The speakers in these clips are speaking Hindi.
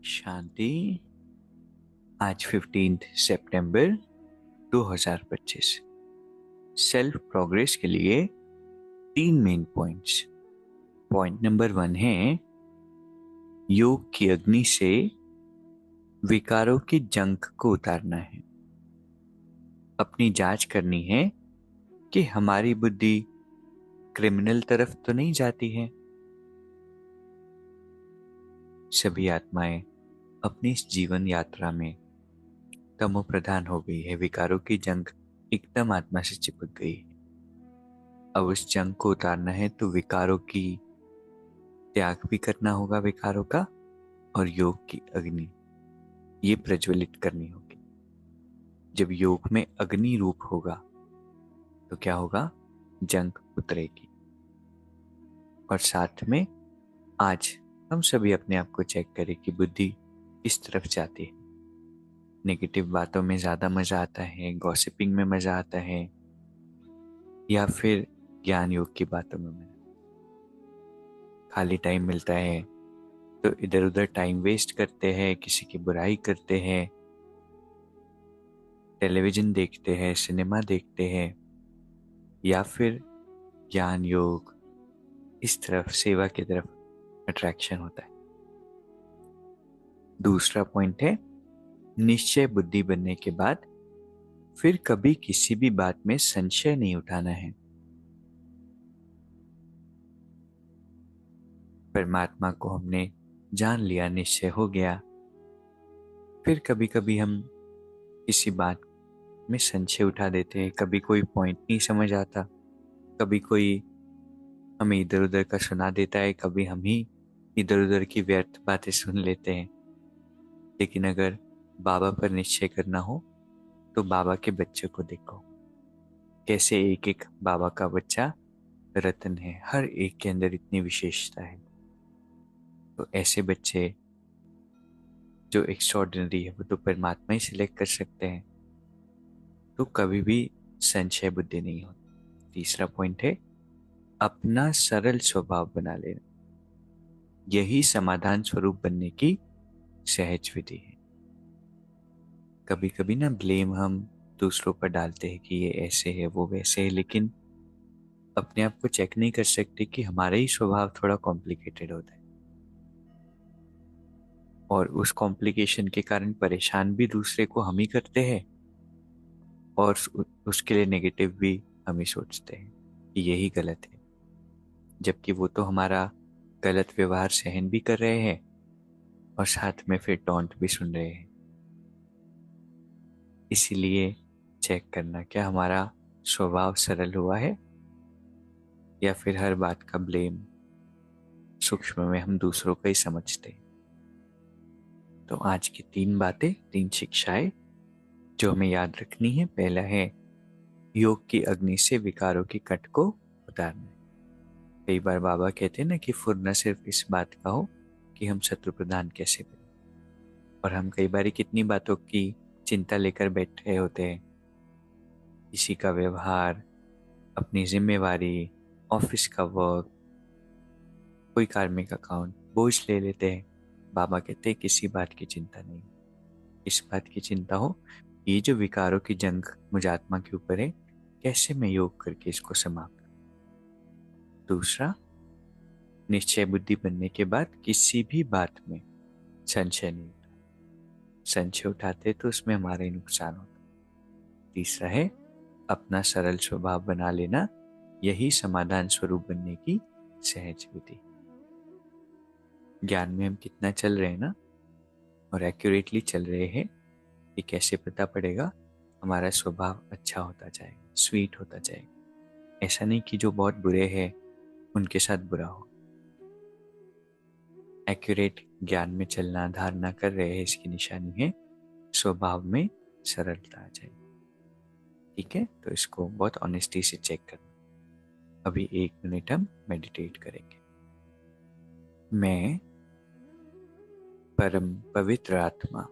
शांति। आज 15 सितंबर 2025। सेल्फ प्रोग्रेस के लिए 3 मेन पॉइंट्स। पॉइंट नंबर 1 है योग की अग्नि से विकारों की जंग को उतारना है। अपनी जांच करनी है कि हमारी बुद्धि क्रिमिनल तरफ तो नहीं जाती है। सभी आत्माएं अपनी इस जीवन यात्रा में तमो प्रधान हो गई है। विकारों की जंग एकदम आत्मा से चिपक गई है। अब उस जंग को उतारना है तो विकारों की त्याग भी करना होगा, विकारों का, और योग की अग्नि ये प्रज्वलित करनी होगी। जब योग में अग्नि रूप होगा तो क्या होगा? जंग उतरेगी। और साथ में आज हम सभी अपने आप को चेक करें कि बुद्धि किस तरफ जाती है। नेगेटिव बातों में ज्यादा मजा आता है, गॉसिपिंग में मजा आता है, या फिर ज्ञान योग की बातों में मजा। खाली टाइम मिलता है तो इधर उधर टाइम वेस्ट करते हैं, किसी की बुराई करते हैं, टेलीविजन देखते हैं, सिनेमा देखते हैं, या फिर ज्ञान योग इस तरफ, सेवा की तरफ अट्रैक्शन होता है। दूसरा पॉइंट है निश्चय बुद्धि बनने के बाद फिर कभी किसी भी बात में संशय नहीं उठाना है। परमात्मा को हमने जान लिया, निश्चय हो गया, फिर कभी कभी हम किसी बात में संशय उठा देते हैं। कभी कोई पॉइंट नहीं समझ आता, कभी कोई हमें इधर उधर का सुना देता है, कभी हम ही इधर उधर की व्यर्थ बातें सुन लेते हैं। लेकिन अगर बाबा पर निश्चय करना हो तो बाबा के बच्चे को देखो, कैसे एक एक बाबा का बच्चा रत्न है, हर एक के अंदर इतनी विशेषता है। तो ऐसे बच्चे जो एक्स्ट्रॉर्डिनरी है वो तो परमात्मा ही सिलेक्ट कर सकते हैं। तो कभी भी संशय बुद्धि नहीं होती। तीसरा पॉइंट है अपना सरल स्वभाव बना लेना। यही समाधान स्वरूप बनने की सहज विधि है। कभी कभी ना ब्लेम हम दूसरों पर डालते हैं कि ये ऐसे है, वो वैसे है, लेकिन अपने आप को चेक नहीं कर सकते कि हमारा ही स्वभाव थोड़ा कॉम्प्लिकेटेड होता है, और उस कॉम्प्लिकेशन के कारण परेशान भी दूसरे को हम ही करते हैं, और उसके लिए नेगेटिव भी हम ही सोचते हैं कि यही गलत है, जबकि वो तो हमारा गलत व्यवहार सहन भी कर रहे हैं और साथ में फिर टॉन्ट भी सुन रहे हैं। इसीलिए चेक करना क्या हमारा स्वभाव सरल हुआ है, या फिर हर बात का ब्लेम सूक्ष्म में हम दूसरों का ही समझते हैं। तो आज की 3 बातें, 3 शिक्षाएं जो हमें याद रखनी है। पहला है योग की अग्नि से विकारों की कट को उतारना है। कई बार बाबा कहते हैं ना कि फुर्ना सिर्फ इस बात का हो कि हम शत्रु प्रधान कैसे बने, और हम कई बार कितनी बातों की चिंता लेकर बैठे होते हैं। किसी का व्यवहार, अपनी जिम्मेवारी, ऑफिस का वर्क, कोई कार्मिक अकाउंट, बोझ ले लेते हैं। बाबा कहते हैं किसी बात की चिंता नहीं, इस बात की चिंता हो ये जो विकारों की जंग मुझ आत्मा के ऊपर है, कैसे मैं योग करके इसको समाप्त करूं। दूसरा, निश्चय बुद्धि बनने के बाद किसी भी बात में संशय नहीं उठा। संशय उठाते तो उसमें हमारा ही नुकसान होता। तीसरा है अपना सरल स्वभाव बना लेना। यही समाधान स्वरूप बनने की सहज विधि। ज्ञान में हम कितना चल रहे हैं ना, और एक्यूरेटली चल रहे हैं, ये कैसे पता पड़ेगा? हमारा स्वभाव अच्छा होता जाएगा, स्वीट होता जाएगा। ऐसा नहीं कि जो बहुत बुरे हैं उनके साथ बुरा हो। एक्यूरेट ज्ञान में चलना, धारणा कर रहे हैं, इसकी निशानी है स्वभाव में सरलता आ जाए। ठीक है, तो इसको बहुत ऑनेस्टी से चेक करना। अभी 1 मिनट हम मेडिटेट करेंगे। मैं परम पवित्र आत्मा,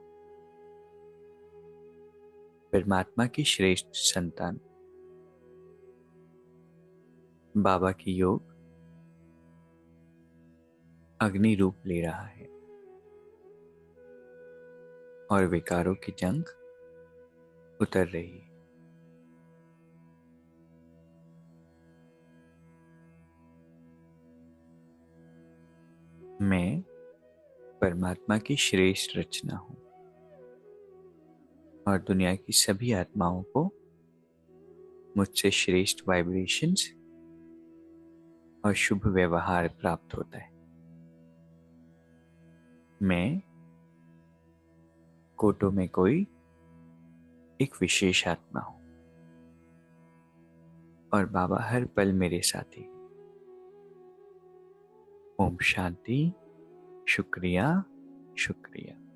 परमात्मा की श्रेष्ठ संतान, बाबा की योग अग्नि रूप ले रहा है। और विकारों की जंग उतर रही है। मैं परमात्मा की श्रेष्ठ रचना हूँ और दुनिया की सभी आत्माओं को मुझसे श्रेष्ठ वाइब्रेशंस और शुभ व्यवहार प्राप्त होता है। मैं कोटो में कोई एक विशेष आत्मा हूँ और बाबा हर पल मेरे साथी। ओम शांति। शुक्रिया, शुक्रिया।